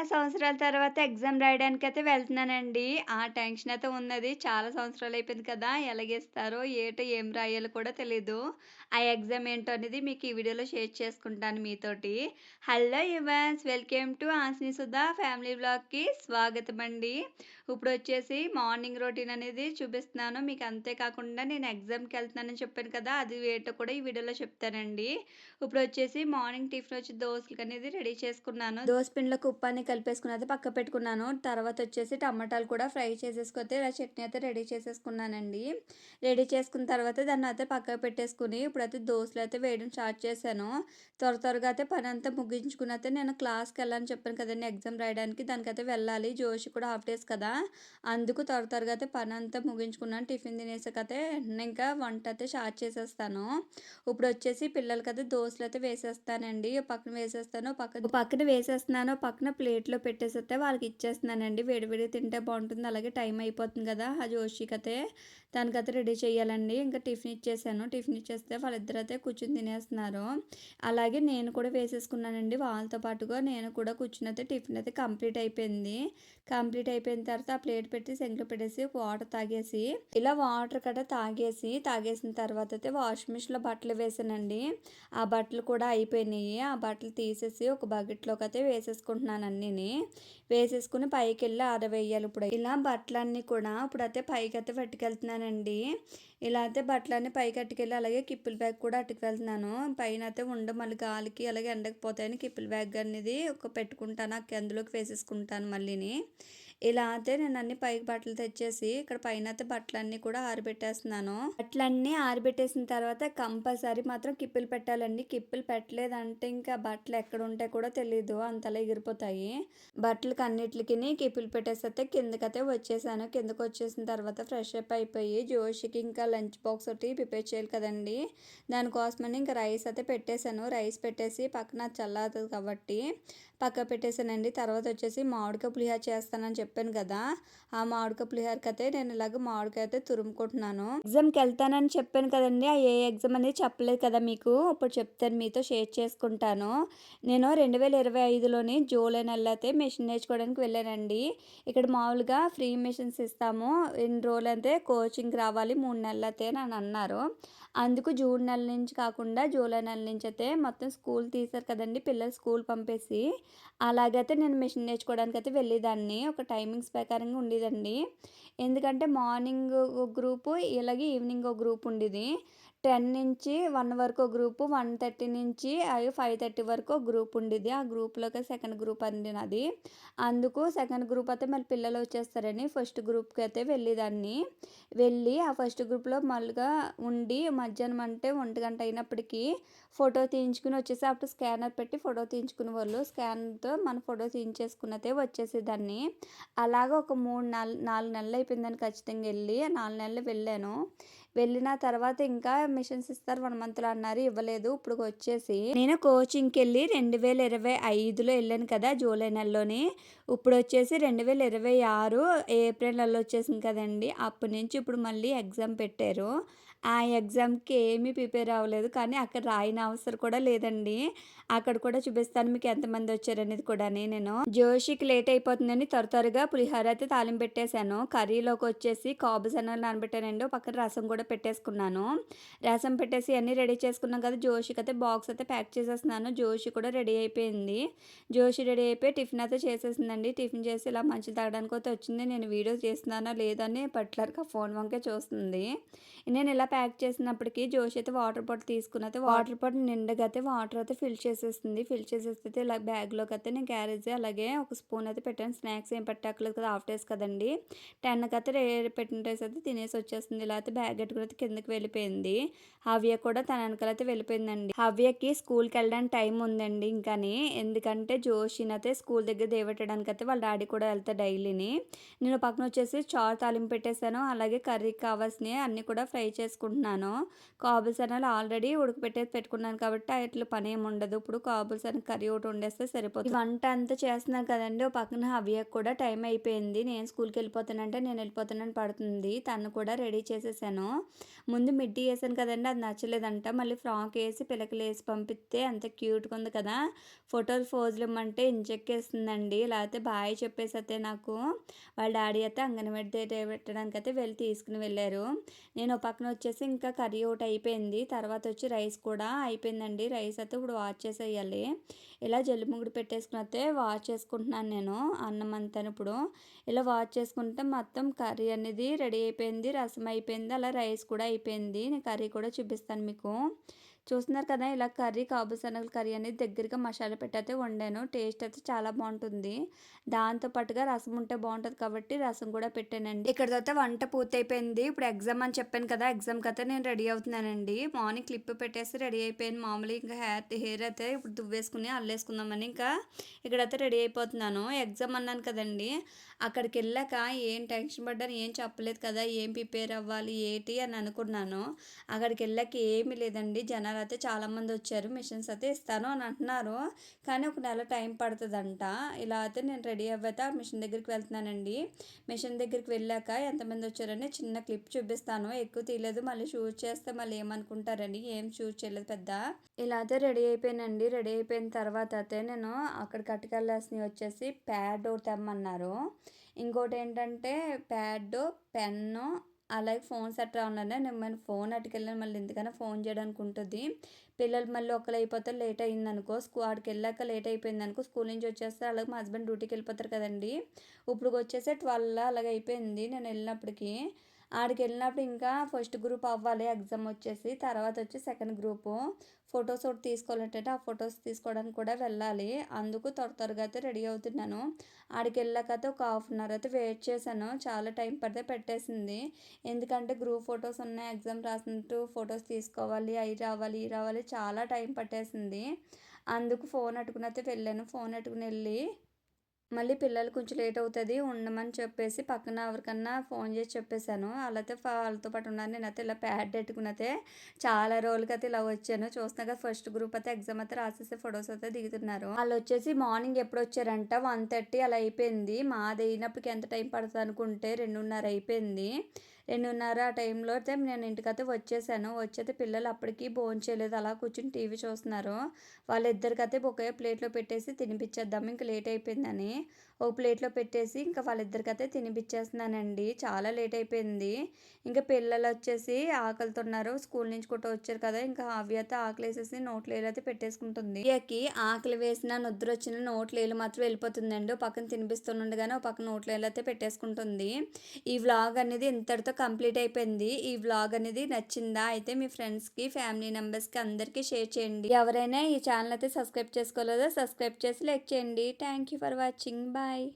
చాలా సంవత్సరాల తర్వాత ఎగ్జామ్ రాయడానికైతే వెళ్తున్నానండి. ఆ టెన్షన్ అయితే ఉన్నది. చాలా సంవత్సరాలయిపోయింది కదా! ఎలాగేస్తారో, ఏటో, ఏం రాయాలో కూడా తెలీదు. ఆ ఎగ్జామ్ ఏంటో అనేది మీకు ఈ వీడియోలో షేర్ చేసుకుంటాను మీతోటి. హలో ఎవర్స్! వెల్కమ్ టు ఆసిని సుధా ఫ్యామిలీ వ్లాగ్‌కి స్వాగతమండి. ఇప్పుడొచ్చేసి మార్నింగ్ రొటీన్ అనేది చూపిస్తున్నాను. మీకు అంతే కాకుండా నేను ఎగ్జామ్‌కెళ్తున్నానని చెప్పాను కదా! అది ఏంటో కూడా ఈ వీడియోలో చెప్తానండి. ఇప్పుడొచ్చేసి మార్నింగ్ టిఫిన్ వచ్చి దోసలకనేది రెడీ చేసుకున్నాను. దోస పిండిలోకి ఉప్పని కలిపేసుకుని అయితే పక్కకు పెట్టుకున్నాను. తర్వాతొచ్చేసి టమాటాలు కూడా ఫ్రై చేసేసుకొతే ఇలా చట్నీ అయితే రెడీ చేసేసుకున్నానండి. రెడీ చేసుకున్న తర్వాత దాన్నయితే పక్కకు పెట్టేసుకొని ఇప్పుడైతే దోసలైతే వేయడం స్టార్ట్ చేశాను. త్వరగా అయితే పనంతా ముగించుకుని అయితే నేను క్లాస్‌కెళ్ళాలని చెప్పాను కదండీ ఎగ్జామ్ రాయడానికి. దానికైతే వెళ్ళాలి. జోషి కూడా హాఫ్ డేస్ కదా! అందుకు త్వరగా అయితే పనంతా ముగించుకున్నాను. టిఫిన్ తినేసాకైతే ఇంకా వంట అయితే స్టార్ట్ చేసేస్తాను. ఇప్పుడొచ్చేసి పిల్లలకైతే దోసలైతే వేసేస్తానండి. ఓ పక్కన వేసేస్తాను. ఓ పక్కన వేసేస్తున్నాను. ఓ పక్కన ప్లేట్‌లో పెట్టేసైతే వాళ్ళకిచ్చేస్తున్నానండి. వేడి వేడిగా తింటే బావుంటుంది. అలాగే టైం అయిపోతుంది గదా! ఆ జోషికైతే దానికైతే రెడీ చేయాలండి. ఇంకా టిఫిన్ ఇచ్చేసాను. టిఫిన్ ఇచ్చేస్తే వాళ్ళిద్దరైతే కూర్చొని తినేస్తున్నారు. అలాగే నేను కూడా వేసేసుకున్నానండి. వాళ్ళతో పాటుగా నేను కూడా కూర్చొనైతే టిఫిన్ అయితే కంప్లీట్ అయిపోయింది. కంప్లీట్ అయిపోయిన తర్వాత ఆ ప్లేట్ పెట్టి సింక్‌లో పెట్టేసి వాటర్ తాగేసి ఇలా వాటర్ కట్ట తాగేసిన తర్వాత అయితే వాషింగ్ మిషన్‌లో బట్టలు వేసానండి. ఆ బట్టలు కూడా అయిపోయినాయి. ఆ బట్టలు తీసేసి ఒక బకెట్‌లోకి అయితే వేసేసుకుంటున్నాను అన్నీని. వేసేసుకొని పైకెళ్ళి ఆరవేయాలి ఇప్పుడు. ఇలా బట్టలన్నీ కూడా ఇప్పుడైతే పైకైతే పట్టుకెళ్తున్నానండి. ఇలా అయితే బట్టలన్నీ పైకి అట్టుకెళ్ళి అలాగే కిప్పుల బ్యాగ్ కూడా అట్టుకువెళ్తున్నాను. పైన అయితే మళ్ళీ గాలికి అలాగే ఎండకి పోతాయని కిప్పుల బ్యాగ్ అనేది పెట్టుకుంటాను. అందులోకి వేసేసుకుంటాను మళ్ళీని. ఇలా అయితే నేను అన్ని పైకి బట్టలు తెచ్చేసి ఇక్కడ పైన అయితే బట్టలన్నీ కూడా ఆరబెట్టేస్తున్నాను. బట్టలన్నీ ఆరబెట్టేసిన తర్వాత కంపల్సరీ మాత్రం కిప్పులు పెట్టాలండి. కిప్పులు పెట్టలేదంటే ఇంకా బట్టలు ఎక్కడ ఉంటాయి కూడా తెలీదు. అంతలా ఎగిరిపోతాయి. బట్టలకి అన్నిట్లికిని కిప్పులు పెట్టేస్తే కిందకైతే వచ్చేసాను. కిందకి వచ్చేసిన తర్వాత ఫ్రెష్ అప్ అయిపోయి జోషికి ఇంకా లంచ్ బాక్స్ ఒకటి ప్రిపేర్ చేయాలి కదండి. దానికోసమని ఇంకా రైస్ అయితే పెట్టేశాను. రైస్ పెట్టేసి పక్కన చల్లారుతుంది కాబట్టి పక్క పెట్టేసానండి. తర్వాత వచ్చేసి మామిడికాయ పులిహోర చేస్తానని చెప్పాను కదా! ఆ మామిడికాయ పులిహోరకైతే నేను ఇలాగ మామిడికాయ అయితే తురుముకుంటున్నాను. ఎగ్జామ్‌కి వెళ్తానని చెప్పాను కదండీ! ఆ ఏ ఎగ్జామ్ అనేది చెప్పలేదు కదా మీకు. ఇప్పుడు చెప్తాను మీతో షేర్ చేసుకుంటాను. నేను 2025లోని జూలై నెలలో అయితే మెషిన్ నేర్చుకోవడానికి వెళ్ళానండి. ఇక్కడ మామూలుగా ఫ్రీ మెషిన్స్ ఇస్తాము. ఎన్ని రోజులైతే కోచింగ్‌కి రావాలి 3 నెలలైతే అని అన్నారు. అందుకు జూన్ నెల నుంచి కాకుండా జూలై నెల నుంచి అయితే మొత్తం స్కూల్ తీశారు కదండీ! పిల్లలు స్కూల్ పంపేసి అలాగైతే నేను మెషిన్ నేర్చుకోవడానికైతే వెళ్ళేదాన్ని. ఒక టైమింగ్స్ ప్రకారంగా ఉండేదండి. ఎందుకంటే మార్నింగ్ ఒక గ్రూపు, ఇలాగే ఈవినింగ్ ఒక గ్రూప్ ఉండేది. 10 నుంచి 1 వరకు ఒక గ్రూపు, 1:30 నుంచి 5:30 వరకు ఒక గ్రూప్ ఉండేది. ఆ గ్రూప్‌లోకి సెకండ్ గ్రూప్ అండి నాది. అందుకు సెకండ్ గ్రూప్ అయితే మళ్ళీ పిల్లలు వచ్చేస్తారని ఫస్ట్ గ్రూప్‌కి అయితే వెళ్ళేదాన్ని. వెళ్ళి ఆ ఫస్ట్ గ్రూప్‌లో మళ్ళీగా ఉండి మధ్యాహ్నం అంటే 1 గంట అయినప్పటికీ ఫోటో తీయించుకుని వచ్చేసి అప్పుడు స్కానర్ పెట్టి ఫోటో తీయించుకునేవాళ్ళు. స్కానర్‌తో మన ఫోటో తీయించేసుకున్నతే వచ్చేసేదాన్ని. అలాగా ఒక 4 నెలలు అయిపోయిందని ఖచ్చితంగా వెళ్ళి 4 నెలలు వెళ్ళాను. వెళ్ళిన తర్వాత ఇంకా మిషన్స్ ఇస్తారు 1 మంత్‌లో అన్నారు. ఇవ్వలేదు. ఇప్పుడుకొచ్చేసి నేను కోచింగ్‌కెళ్ళి 2025లో ఎళ్ళాను కదా! జూలై నెలలోని. ఇప్పుడొచ్చేసి 2026 ఏప్రిల్ నెలలో వచ్చేసింది కదండీ! అప్పటి నుంచి ఇప్పుడు మళ్ళీ ఎగ్జామ్ పెట్టారు. ఆ ఎగ్జామ్‌కి ఏమీ ప్రిపేర్ అవ్వలేదు. కానీ అక్కడ రాయని అవసరం కూడా లేదండి. అక్కడ కూడా చూపిస్తాను మీకు ఎంతమంది వచ్చారనేది కూడాని నేను. జోషికి లేట్ అయిపోతుందని త్వరగా పులిహోర అయితే తాలింపు పెట్టేశాను. కర్రీలోకి వచ్చేసి కాబుసన్నలు నానబెట్టానండి. ఒక పక్కన రసం కూడా పెట్టేసుకున్నాను. రసం పెట్టేసి అన్నీ రెడీ చేసుకున్నాం కదా! జోషికి అయితే బాక్స్ అయితే ప్యాక్ చేసేస్తున్నాను. జోషి కూడా రెడీ అయిపోయింది. జోషి రెడీ అయిపోయి టిఫిన్ అయితే చేసేసిందండి. టిఫిన్ చేసి ఇలా మంచిలు తాగడానికి అయితే వచ్చింది. నేను వీడియో చేస్తున్నానా లేదా అని పర్టిక్యులర్‌గా ఫోన్ వంకే చూస్తుంది. నేను ఇలా ప్యాక్ చేసినప్పటికి జోషి అయితే వాటర్ బాటిల్ తీసుకుని అయితే వాటర్ బాటిల్ నిండుగా అయితే వాటర్ అయితే ఫిల్ చేసేస్తుంది. ఫిల్ చేసేస్తే ఇలా బ్యాగ్‌లోకి అయితే నేను క్యారేజ్ అలాగే ఒక స్పూన్ అయితే పెట్టాను. స్నాక్స్ ఏం పెట్టక్కర్లేదు కదా! హాఫ్ డేస్ కదండీ! 10కి అయితే పెట్టిన రైస్ అయితే తినేసి వచ్చేస్తుంది. ఇలా అయితే బ్యాగ్ పెట్టుకుని అయితే కిందకి వెళ్ళిపోయింది. హవ్య కూడా తన వెనకాలైతే వెళ్ళిపోయిందండి. హవ్యకి స్కూల్‌కి వెళ్ళడానికి టైం ఉందండి ఇంకాని. ఎందుకంటే జోషిని అయితే స్కూల్ దగ్గర దిగబెట్టడానికి అయితే వాళ్ళ డాడీ కూడా వెళ్తారు డైలీని. నేను పక్కన వచ్చేసి చారు తాలింపు పెట్టేసాను. అలాగే కర్రీకి కావాల్సినవి అన్నీ కూడా ఫ్రై చేసుకుని చేసుకుంటున్నాను. కాబుల్ చనాలు ఆల్రెడీ ఉడకబెట్టేసి పెట్టుకున్నాను కాబట్టి అట్ల పనేముండదు. ఇప్పుడు కాబుల్ చనా కర్రీ ఒకటి వండేస్తే సరిపోతుంది. ఈ వంట అంతా చేస్తున్నాను కదండీ! ఓ పక్కన హవ్యకి కూడా టైం అయిపోయింది. నేను స్కూల్‌కెళ్ళిపోతానంటే నేను వెళ్ళిపోతానని పడుతుంది. తను కూడా రెడీ చేసేసాను. ముందు మిడ్డీ ఏసాను కదండీ! అది నచ్చలేదంట. మళ్ళీ ఫ్రాక్ ఏసి పిలకలేసి పంపిస్తే ఎంత క్యూట్‌గా ఉంది కదా! ఫోటోలు ఫోజులు ఇమ్మంటే ఇంచెక్కేస్తుందండి. లేకపోతే బాయ్ చెప్పేసైతే నాకు వాళ్ళ డాడీ అయితే అంగన్వాడీ దగ్గర పెట్టడానికైతే వెళ్ళి తీసుకుని వెళ్ళారు. నేను ఓ పక్కన వచ్చేసి ఇంకా కర్రీ ఒకటి అయిపోయింది. తర్వాత వచ్చి రైస్ కూడా అయిపోయిందండి. రైస్ అయితే ఇప్పుడు వాష్ చేసేయాలి. ఇలా జల్లి ముగ్గురు పెట్టేసుకుని అయితే వాష్ చేసుకుంటున్నాను నేను అన్నం అంతాను ఇప్పుడు. ఇలా వాష్ చేసుకుంటే మొత్తం కర్రీ అనేది రెడీ అయిపోయింది. రసం అయిపోయింది. అలా రైస్ కూడా అయిపోయింది. నేను కర్రీ కూడా చూపిస్తాను మీకు. చూస్తున్నారు కదా! ఇలా కర్రీ కాబూలి శనగల కర్రీ అనేది దగ్గరగా మసాలా పెట్టయితే వండాను. టేస్ట్ అయితే చాలా బావుంటుంది. దాంతో పాటుగా రసం ఉంటే బావుంటది కాబట్టి రసం కూడా పెట్టానండి. ఇక్కడితోతే వంట పూర్తయిపోయింది. ఇప్పుడు ఎగ్జామ్ అని చెప్పాను కదా! ఎగ్జామ్‌కైతే నేను రెడీ అవుతున్నానండి. మార్నింగ్ క్లిప్ పెట్టేసి రెడీ అయిపోయాను. మామూలుగా ఇంకా హెయిర్ అయితే ఇప్పుడు దువ్వేసుకుని అల్లేసుకుందామని ఇంకా ఇక్కడైతే రెడీ అయిపోతున్నాను. ఎగ్జామ్ అన్నాను కదండీ! అక్కడికెళ్ళాక ఏం టెన్షన్ పడ్డాను, ఏం చెప్పలేదు కదా! ఏం ప్రిపేర్ అవ్వాలి, ఏటి అని అనుకున్నాను. అక్కడికెళ్ళాక ఏమీ లేదండి. జనాలైతే చాలామందొచ్చారు. మిషన్స్ అయితే ఇస్తాను అని అంటున్నారు. కానీ ఒక నెల టైం పడతదంట. ఇలా అయితే నేను రెడీ అవ్వైతే ఆ మిషన్ దగ్గరికి వెళ్తున్నానండి. మిషన్ దగ్గరికి వెళ్ళాక ఎంతమందొచ్చారని చిన్న క్లిప్ చూపిస్తాను. ఎక్కువ తీయలేదు. మళ్ళీ షూట్ చేస్తే మళ్ళీ ఏమనుకుంటారని ఏం షూట్ చేయలేదు పెద్ద. ఇలా అయితే రెడీ అయిపోయానండి. రెడీ అయిపోయిన తర్వాత అయితే నేను అక్కడ కట్టుకెళ్ళాల్సినవి వచ్చేసి ప్యాడ్ ఒకటి తెమ్మన్నారు. ఇంకోటేంటంటే ప్యాడు, పెన్ను అలాగే ఫోన్ సెట్ రావాలన్నా నేను మళ్ళీ ఫోన్ అట్టుకెళ్ళాను. మళ్ళీ ఎందుకైనా ఫోన్ చేయడానికి ఉంటుంది. పిల్లలు మళ్ళీ ఒకళ్ళు అయిపోతారు లేట్ అయిందనుకో ఆడికెళ్ళాక లేట్ అయిపోయిందనుకో స్కూల్ నుంచి వచ్చేస్తారు. అలాగే మా హస్బెండ్ డ్యూటీకి వెళ్ళిపోతారు కదండీ! ఇప్పుడు వచ్చేసి 12 అలాగ అయిపోయింది నేను వెళ్ళినప్పటికి. ఆడికెళ్ళినప్పుడు ఇంకా ఫస్ట్ గ్రూప్ అవ్వాలి ఎగ్జామ్ వచ్చేసి. తర్వాత వచ్చి సెకండ్ గ్రూపు. ఫోటోస్ ఒకటి తీసుకోవాలంటే ఆ ఫోటోస్ తీసుకోవడానికి కూడా వెళ్ళాలి. అందుకు త్వరగా అయితే రెడీ అవుతున్నాను. ఆడికెళ్ళాకైతే ఒక హాఫ్ అన్ అవర్ అయితే వెయిట్ చేశాను. చాలా టైం పడితే పెట్టేసింది. ఎందుకంటే గ్రూప్ ఫోటోస్ ఉన్నాయి. ఎగ్జామ్ రాసినట్టు ఫోటోస్ తీసుకోవాలి. అయి రావాలి, ఇయి రావాలి చాలా టైం పట్టేసింది. అందుకు ఫోన్ అట్టుకుని అయితే వెళ్ళాను. ఫోన్ అట్టుకుని వెళ్ళి మళ్ళీ పిల్లలు కొంచెం లేట్ అవుతది ఉండమని చెప్పేసి పక్కన ఎవరికన్నా ఫోన్ చేసి చెప్పేసాను. అలా అయితే వాళ్ళతో పాటు ఉన్నాను. నేనైతే ఇలా ప్యాడ్ పెట్టుకునైతే చాలా రోజులకైతే ఇలా వచ్చాను. చూస్తున్నా కదా ఫస్ట్ గ్రూప్ అయితే ఎగ్జామ్ అయితే రాసేసి ఫోటోస్ అయితే దిగుతున్నారు. వాళ్ళొచ్చేసి మార్నింగ్ ఎప్పుడొచ్చారంట 1:30 అలా అయిపోయింది. మాది అయినప్పటికి ఎంత టైం పడుతది అనుకుంటే 2:30 అయిపోయింది. 2:30 ఆ టైంలో అయితే నేను ఇంటికైతే వచ్చేసాను. వచ్చైతే పిల్లలు అప్పటికి భోంచేయలేదు. అలా కూర్చొని టీవీ చూస్తున్నారు. వాళ్ళిద్దరికైతే ఒకే ప్లేట్‌లో పెట్టేసి తినిపిచ్చేద్దాం ఇంక లేట్ అయిపోయిందని. ఒక ప్లేట్‌లో పెట్టేసి ఇంకా వాళ్ళిద్దరికైతే తినిపిచ్చేస్తున్నానండి. చాలా లేట్ అయిపోయింది. ఇంకా పిల్లలొచ్చేసి ఆకలితో ఉన్నారు. స్కూల్ నుంచి కూడా వచ్చారు కదా! ఇంకా హవ్య అయితే ఆకలేసేసి నోట్లో ఏలైతే పెట్టేసుకుంటుంది. హవ్యకి ఆకలి వేసినా, నిద్రొచ్చినా నోట్లో ఏలు మాత్రం వెళ్ళిపోతుందండి. ఓ పక్కన తినిపిస్తుండగానే ఓ పక్కన నోట్లో ఏలైతే పెట్టేసుకుంటుంది. ఈ వ్లాగ్ అనేది ఇంతటితో కంప్లీట్ అయిపోయింది. ఈ వ్లాగ్ అనేది నచ్చిందా? అయితే మీ ఫ్రెండ్స్‌కి, ఫ్యామిలీ మెంబర్స్‌కి అందరికీ షేర్ చేయండి. ఎవరైనా ఈ ఛానల్ అయితే సబ్స్క్రైబ్ చేసుకోలేదో సబ్స్క్రైబ్ చేసి లైక్ చేయండి. Thank you for watching. Bye.